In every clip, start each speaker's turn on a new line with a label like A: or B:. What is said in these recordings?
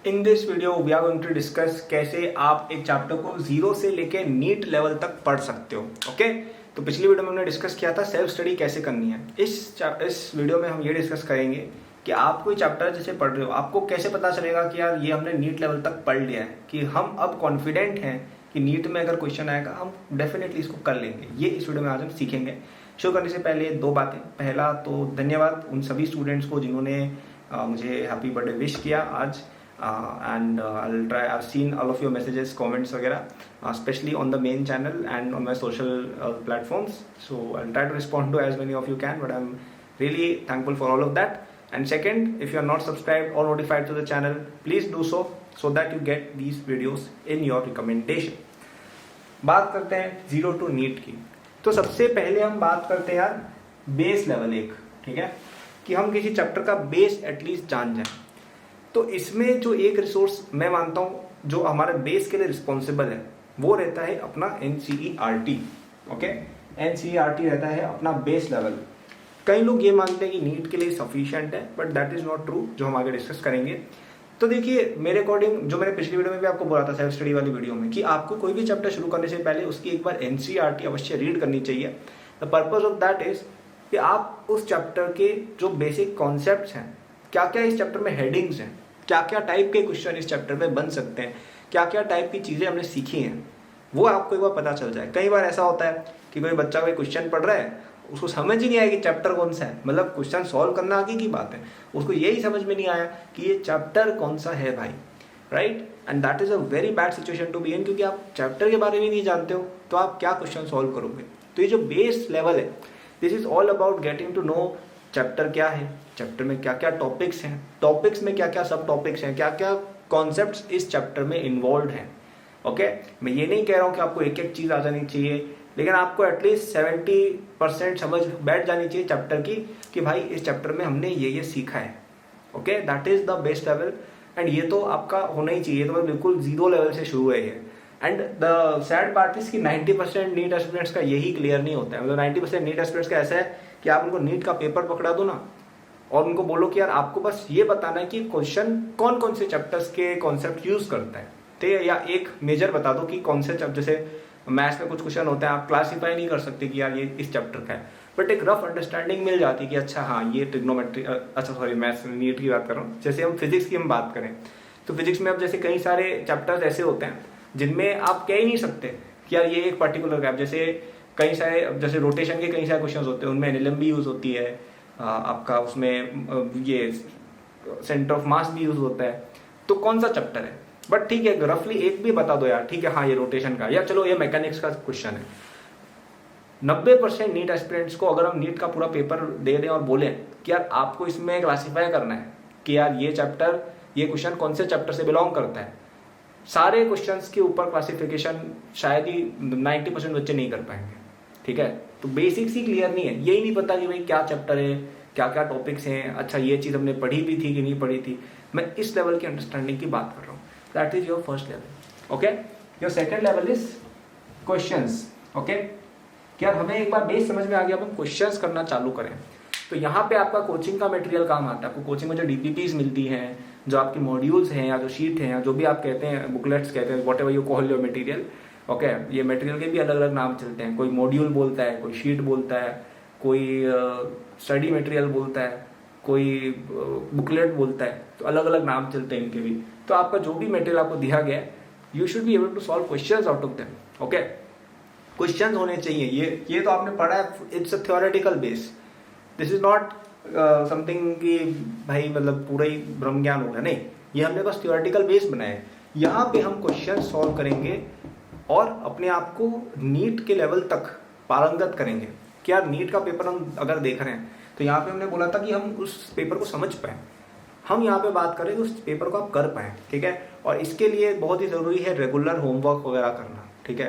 A: In this video we are going to discuss कैसे आप एक चैप्टर को जीरो से लेके नीट लेवल तक पढ़ सकते हो। ओके, तो पिछली वीडियो में हमने डिस्कस किया था सेल्फ स्टडी कैसे करनी है। इस वीडियो में हम ये डिस्कस करेंगे कि आप कोई चैप्टर जैसे पढ़ रहे हो, आपको कैसे पता चलेगा कि यार ये हमने नीट लेवल तक पढ़ लिया है, कि हम अब कॉन्फिडेंट हैं कि नीट में अगर क्वेश्चन आएगा हम डेफिनेटली इसको कर लेंगे। ये इस वीडियो में आज हम सीखेंगे। शुरू करने से पहले दो बातें। पहला तो धन्यवाद उन सभी स्टूडेंट्स को जिन्होंने मुझे हैप्पी बर्थडे विश किया आज, and I've seen all of your messages, comments वगैरह, especially on the main channel and on my social platforms, so I'll try to respond to as many of you can, but I'm really thankful for all of that. And second, if you are not subscribed or notified to the channel, please do so that you get these videos in your recommendation. बात करते हैं zero to NEET की। तो सबसे पहले हम बात करते हैं यार बेस लेवल एक, ठीक है, कि हम किसी चैप्टर का बेस एटलीस्ट जान जाए। तो इसमें जो एक रिसोर्स मैं मानता हूं जो हमारे बेस के लिए रिस्पॉन्सिबल है वो रहता है अपना NCERT। ओके, NCERT रहता है अपना बेस लेवल। कई लोग ये मानते हैं कि नीट के लिए सफिशिएंट है, but that is not true, जो हम आगे डिस्कस करेंगे। तो देखिए, मेरे अकॉर्डिंग, जो मैंने पिछली वीडियो में भी आपको बोला था सेल्फ स्टडी वाली वीडियो में, कि आपको कोई भी चैप्टर शुरू करने से पहले उसकी एक बार NCERT अवश्य रीड करनी चाहिए। The purpose of that is कि आप उस चैप्टर के जो बेसिक कॉन्सेप्ट्स हैं, क्या क्या इस चैप्टर में हेडिंग्स हैं, क्या क्या टाइप के क्वेश्चन इस चैप्टर में बन सकते हैं, क्या क्या टाइप की चीज़ें हमने सीखी हैं, वो आपको एक बार पता चल जाए। कई बार ऐसा होता है कि कोई बच्चा कोई क्वेश्चन पढ़ रहा है, उसको समझ ही नहीं आया कि चैप्टर कौन सा है, मतलब क्वेश्चन सॉल्व करना आगे की बात है, उसको यही समझ में नहीं आया कि ये चैप्टर कौन सा है भाई, right. And that is a very bad situation to be in, क्योंकि आप चैप्टर के बारे में नहीं जानते हो तो आप क्या क्वेश्चन सॉल्व करोगे। तो ये जो बेस लेवल है, this is all about getting to know chapter क्या है, चैप्टर में क्या क्या टॉपिक्स हैं, टॉपिक्स में क्या क्या सब टॉपिक्स हैं, क्या क्या कॉन्सेप्ट्स इस चैप्टर में इन्वॉल्व हैं। ओके, मैं ये नहीं कह रहा हूँ कि आपको एक एक चीज़ आ जानी चाहिए, लेकिन आपको एटलीस्ट 70% समझ बैठ जानी चाहिए चैप्टर की, कि भाई इस चैप्टर में हमने ये सीखा है। Okay, that is the best level. And ये तो आपका होना ही चाहिए, तो बिल्कुल जीरो लेवल से शुरू है ये। And the sad part is कि 90% नीट एस्पिरेंट्स का यही क्लियर नहीं होता है। मतलब 90% नीट एस्पिरेंट्स का ऐसा है कि आप उनको नीट का पेपर पकड़ा दो ना, और उनको बोलो कि यार आपको बस ये बताना है कि क्वेश्चन कौन कौन से चैप्टर्स के कॉन्सेप्ट यूज करता है, तो या एक मेजर बता दो कि कौन से चैप्टर, जैसे मैथ्स में कुछ क्वेश्चन होते हैं आप क्लासीफाई नहीं कर सकते कि यार ये इस चैप्टर का है, बट एक रफ अंडरस्टैंडिंग मिल जाती है कि अच्छा हाँ ये ट्रिग्नोमेट्री, अच्छा सॉरी मैथ्स नीट की बात कर रहा हूँ। जैसे हम फिजिक्स की हम बात करें तो फिजिक्स में अब जैसे कई सारे चैप्टर्स ऐसे होते हैं जिनमें आप कह ही नहीं सकते कि यार ये एक पर्टिकुलर का, जैसे कई सारे, जैसे रोटेशन के कई सारे क्वेश्चन होते हैं, उनमें NLM भी यूज होती है, आपका उसमें ये सेंटर ऑफ मास भी यूज होता है। तो कौन सा चैप्टर है, बट ठीक है रफली एक भी बता दो यार, ठीक है हाँ ये रोटेशन का, या चलो ये मैकेनिक्स का क्वेश्चन है। 90% नीट एस्पिरेंट्स को अगर हम नीट का पूरा पेपर दे दें और बोलें कि यार आपको इसमें क्लासीफाई करना है कि यार ये चैप्टर, ये क्वेश्चन कौन से चैप्टर से बिलोंग करता है, सारे क्वेश्चंस के ऊपर क्लासिफिकेशन शायद ही 90% बच्चे नहीं कर पाएंगे। ठीक है, तो बेसिक्स ही क्लियर नहीं है, यही नहीं पता कि भाई क्या चैप्टर है, क्या क्या टॉपिक्स हैं, अच्छा ये चीज़ हमने पढ़ी भी थी कि नहीं पढ़ी थी। मैं इस लेवल की अंडरस्टैंडिंग की बात कर रहा हूँ। That is your first level. Okay, your second level is questions. Okay, क्या हमें एक बार बेस समझ में आ गया, अब हम क्वेश्चंस करना चालू करें। तो यहाँ पे आपका कोचिंग का मटेरियल काम आता है। आपको कोचिंग में जो DPPs मिलती हैं, जो आपकी मॉड्यूल्स हैं या जो शीट हैं या जो भी आप कहते हैं, बुकलेट्स कहते हैं, what ever you call your material. Okay, ये मटेरियल के भी अलग अलग नाम चलते हैं, कोई मॉड्यूल बोलता है, कोई शीट बोलता है, कोई स्टडी मटेरियल बोलता है, कोई बुकलेट बोलता है, तो अलग अलग नाम चलते हैं इनके भी। तो आपका जो भी मटेरियल आपको दिया गया है, you should be able to solve questions out of them. Okay, questions होने चाहिए, ये तो आपने पढ़ा है, it's a theoretical base, this is not something कि भाई मतलब पूरा ही ब्रह्म ज्ञान होगा, नहीं, ये हमने बस थ्योरेटिकल बेस बनाया है। यहाँ पे हम क्वेश्चन सॉल्व करेंगे और अपने आप को नीट के लेवल तक पारंगत करेंगे। क्या नीट का पेपर हम अगर देख रहे हैं तो यहाँ पे हमने बोला था कि हम उस पेपर को समझ पाए, हम यहाँ पे बात करें उस पेपर को आप कर पाए। ठीक है, और इसके लिए बहुत ही जरूरी है रेगुलर होमवर्क वगैरह करना। ठीक है,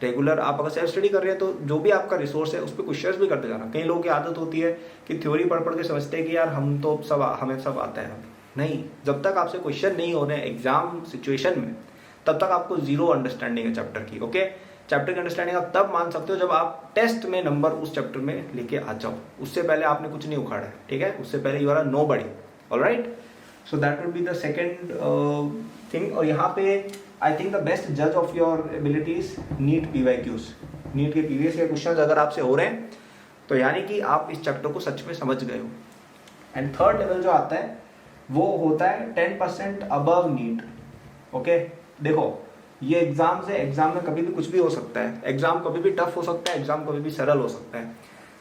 A: रेगुलर आप अगर सेल्फ स्टडी कर रहे हैं तो जो भी आपका रिसोर्स है उस पर क्वेश्चंस भी करते जाना। कई लोगों की आदत होती है कि थ्योरी पढ़ पढ़ के समझते हैं कि यार हम तो सब, हमें सब आता है। नहीं, जब तक आपसे क्वेश्चन नहीं हो रहे हैं एग्जाम सिचुएशन में, तब तक आपको जीरो अंडरस्टैंडिंग है चैप्टर की। ओके, चैप्टर की अंडरस्टैंडिंग आप तब मान सकते हो जब आप टेस्ट में नंबर उस चैप्टर में लेके आ जाओ। उससे पहले आपने कुछ नहीं उखाड़ा है। ठीक है, उससे पहले you are a nobody. Alright, so that would be the second thing. और यहाँ पे आई थिंक द बेस्ट जज of your abilities NEET PYQs, NEET के प्रीवियस ईयर क्वेश्चन अगर आपसे हो रहे हैं तो यानी कि आप इस चैप्टर को सच में समझ गए हो। एंड थर्ड लेवल जो आता है वो होता है 10% अबव नीट। ओके, देखो ये एग्जाम से, एग्जाम में कभी भी कुछ भी हो सकता है, एग्जाम कभी भी टफ हो सकता है, एग्जाम कभी भी सरल हो सकता है।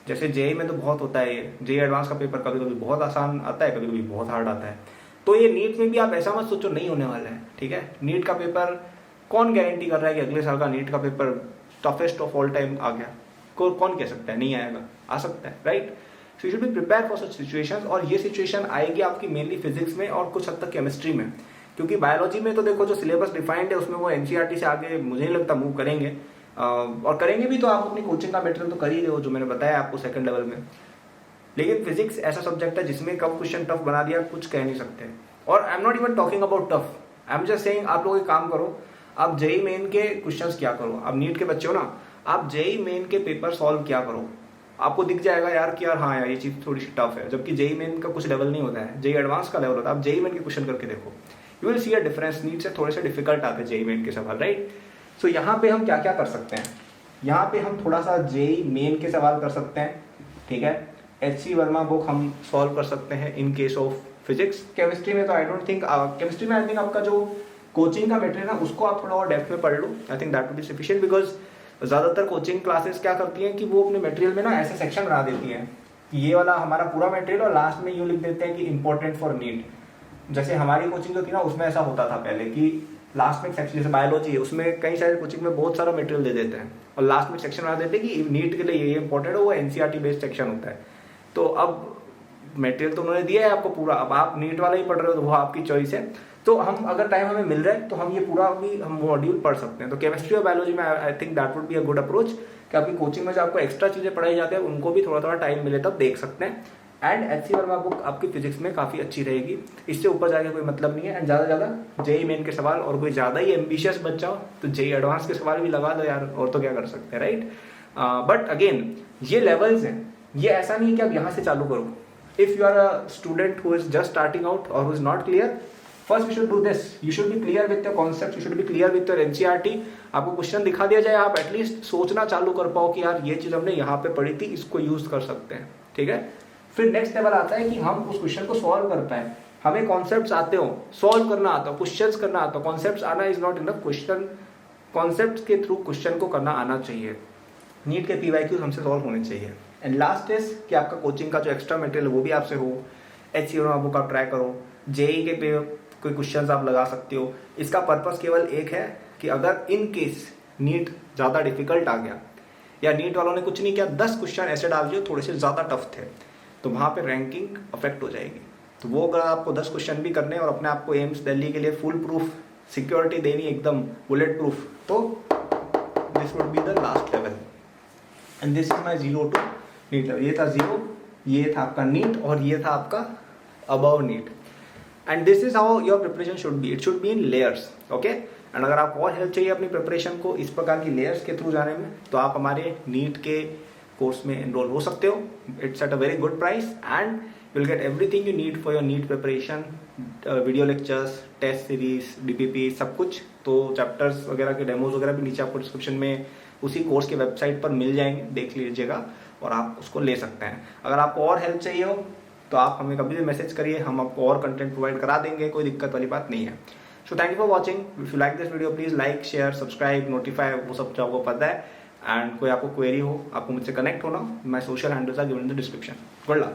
A: जैसे जेई में तो बहुत होता है, ये जेई एडवांस का पेपर कभी कभी बहुत आसान आता है, कभी कभी बहुत हार्ड आता है। तो ये नीट में भी आप ऐसा मत सोचो नहीं होने वाला है, ठीक है। नीट का पेपर कौन गारंटी कर रहा है कि अगले साल का नीट का paper toughest of all time आ गया? कौन कह सकता है नहीं आएगा? आ सकता है, right. So you should be prepare for such situations. और ये सिचुएशन आएगी आपकी मेनली फिजिक्स में और कुछ हद तक केमिस्ट्री में, क्योंकि बायोलॉजी में तो देखो जो सिलेबस डिफाइंड है उसमें वो एनसीईआरटी से आगे मुझे नहीं लगता मूव करेंगे, और करेंगे भी तो आप अपनी कोचिंग का मटेरियल तो कर ही रहे हो जो मैंने बताया आपको सेकंड लेवल में। लेकिन फिजिक्स ऐसा सब्जेक्ट है जिसमें कब क्वेश्चन टफ बना दिया कुछ कह नहीं सकते। और I am not even talking about tough, I am just saying आप लोग एक काम करो, आप जेई मेन के क्वेश्चंस क्या करो, आप नीट के बच्चे हो ना, आप जेई मेन के पेपर सॉल्व क्या करो, आपको दिख जाएगा यार कि यार हाँ यार ये चीज थोड़ी सी टफ है। जबकि जेई मेन का कुछ लेवल नहीं होता है, जेई एडवांस का लेवल होता है। आप जेई मेन के क्वेश्चन करके देखो, you will see a difference. NEET से थोड़े से डिफिकल्ट आते हैं जेई मेन के सवाल, राइट। सो यहाँ पे हम क्या क्या कर सकते हैं, यहाँ पे हम थोड़ा सा जेई मेन के सवाल कर सकते हैं, ठीक है। HC वर्मा बुक हम सॉल्व कर सकते हैं in case of physics. Chemistry में तो आई डोंट थिंक, केमिस्ट्री में आई थिंक आपका जो कोचिंग का मटेरियल है उसको आप थोड़ा और डेप्थ में पढ़ लो, I think that would be sufficient. Because ज्यादातर कोचिंग क्लासेस क्या करती हैं कि वो अपने मटेरियल में ना ऐसे सेक्शन बना देती हैं कि ये वाला हमारा पूरा मटेरियल, और लास्ट में यूँ लिख देते हैं कि इंपॉर्टेंट फॉर नीट। जैसे हमारी कोचिंग जो थी ना उसमें ऐसा होता था पहले कि लास्ट में सेक्शन, जैसे बायोलॉजी है उसमें कई सारे कोचिंग में बहुत सारा मटेरियल दे देते हैं और लास्ट में सेक्शन बना देते हैं कि नीट के लिए ये इंपॉर्टेंट है, वो एनसीईआरटी बेस्ड सेक्शन होता है। तो अब मटेरियल तो उन्होंने दिया है आपको पूरा, अब आप नीट वाला ही पढ़ रहे हो तो वो आपकी चॉइस है। तो हम अगर टाइम हमें मिल रहा है तो हम ये पूरा भी हम मॉड्यूल पढ़ सकते हैं। तो केमिस्ट्री और बायोलॉजी में आई think that would be a good approach कि आपकी कोचिंग में जो आपको एक्स्ट्रा चीजें पढ़ाई जाती है उनको भी थोड़ा थोड़ा टाइम मिले तब देख सकते हैं। एंड HC वर्मा बुक आपकी फिजिक्स में काफी अच्छी रहेगी, इससे ऊपर जाके कोई मतलब नहीं है। एंड ज्यादा ज्यादा जेई मेन के सवाल, और कोई ज्यादा ही एम्बिशियस बच्चा हो तो जेई एडवांस के सवाल भी लगा दो यार, और तो क्या कर सकते हैं, राइट। बट अगेन ये लेवल्स हैं, ये ऐसा नहीं है कि आप यहाँ से चालू करो। If you are a student who is just starting out or who is not clear, first you should do this. You should be clear with your concepts. You should be clear with your NCERT. आपको question दिखा दिया जाए, आप at least सोचना चालू कर पाओ कि यार ये चीज हमने यहाँ पे पढ़ी थी, इसको यूज कर सकते हैं, ठीक है। फिर नेक्स्ट लेवल आता है कि हम उस क्वेश्चन को सॉल्व कर पाए, हमें कॉन्सेप्ट्स आते हो, सॉल्व करना आता हो, क्वेश्चंस करना आता हो। कॉन्सेप्ट्स आना is not enough, question concepts के थ्रू क्वेश्चन को करना आना चाहिए। नीट के PYQs हमसे सॉल्व होने चाहिए। एंड लास्ट इज कि आपका कोचिंग का जो एक्स्ट्रा मटेरियल है वो भी आपसे हो। HC वर्मा बुक आप ट्राई करो, जेई के पे कोई क्वेश्चंस आप लगा सकते हो। इसका पर्पस केवल एक है कि अगर इन केस नीट ज्यादा डिफिकल्ट आ गया या नीट वालों ने कुछ नहीं किया, 10 क्वेश्चन ऐसे डाल दिए थोड़े से ज्यादा टफ थे, तो वहां पे रैंकिंग अफेक्ट हो जाएगी। तो वो अगर आपको 10 क्वेश्चन भी करने और अपने आपको एम्स दिल्ली के लिए फुल प्रूफ सिक्योरिटी देनी, एकदम बुलेट प्रूफ, तो this would be the last level. And this is my 0 to NEET level. ये था 0, ये था आपका नीट, और ये था आपका above NEET. And this is how your preparation should be, it should be in layers, okay. And अगर आपको और हेल्प चाहिए अपनी प्रिपरेशन को इस प्रकार की लेयर्स के थ्रू जाने में, तो आप हमारे नीट के कोर्स में एनरोल हो सकते हो। It's at a very good price and you will get everything you need for your NEET preparation, video lectures, test series, DPP, सब कुछ। तो चैप्टर्स वगैरह के डेमोज वगैरह भी नीचे आपको डिस्क्रिप्शन में उसी कोर्स के वेबसाइट पर मिल जाएंगे, देख लीजिएगा और आप उसको ले सकते हैं। अगर आपको और हेल्प चाहिए हो तो आप हमें कभी भी मैसेज करिए, हम आपको और कंटेंट प्रोवाइड करा देंगे, कोई दिक्कत वाली बात नहीं है। So thank you for watching. If you like this video please like, share, subscribe, notify, वो सब जो आपको पता है। एंड कोई आपको क्वेरी हो, आपको मुझसे कनेक्ट होना, my social handles are given in the description. Good luck.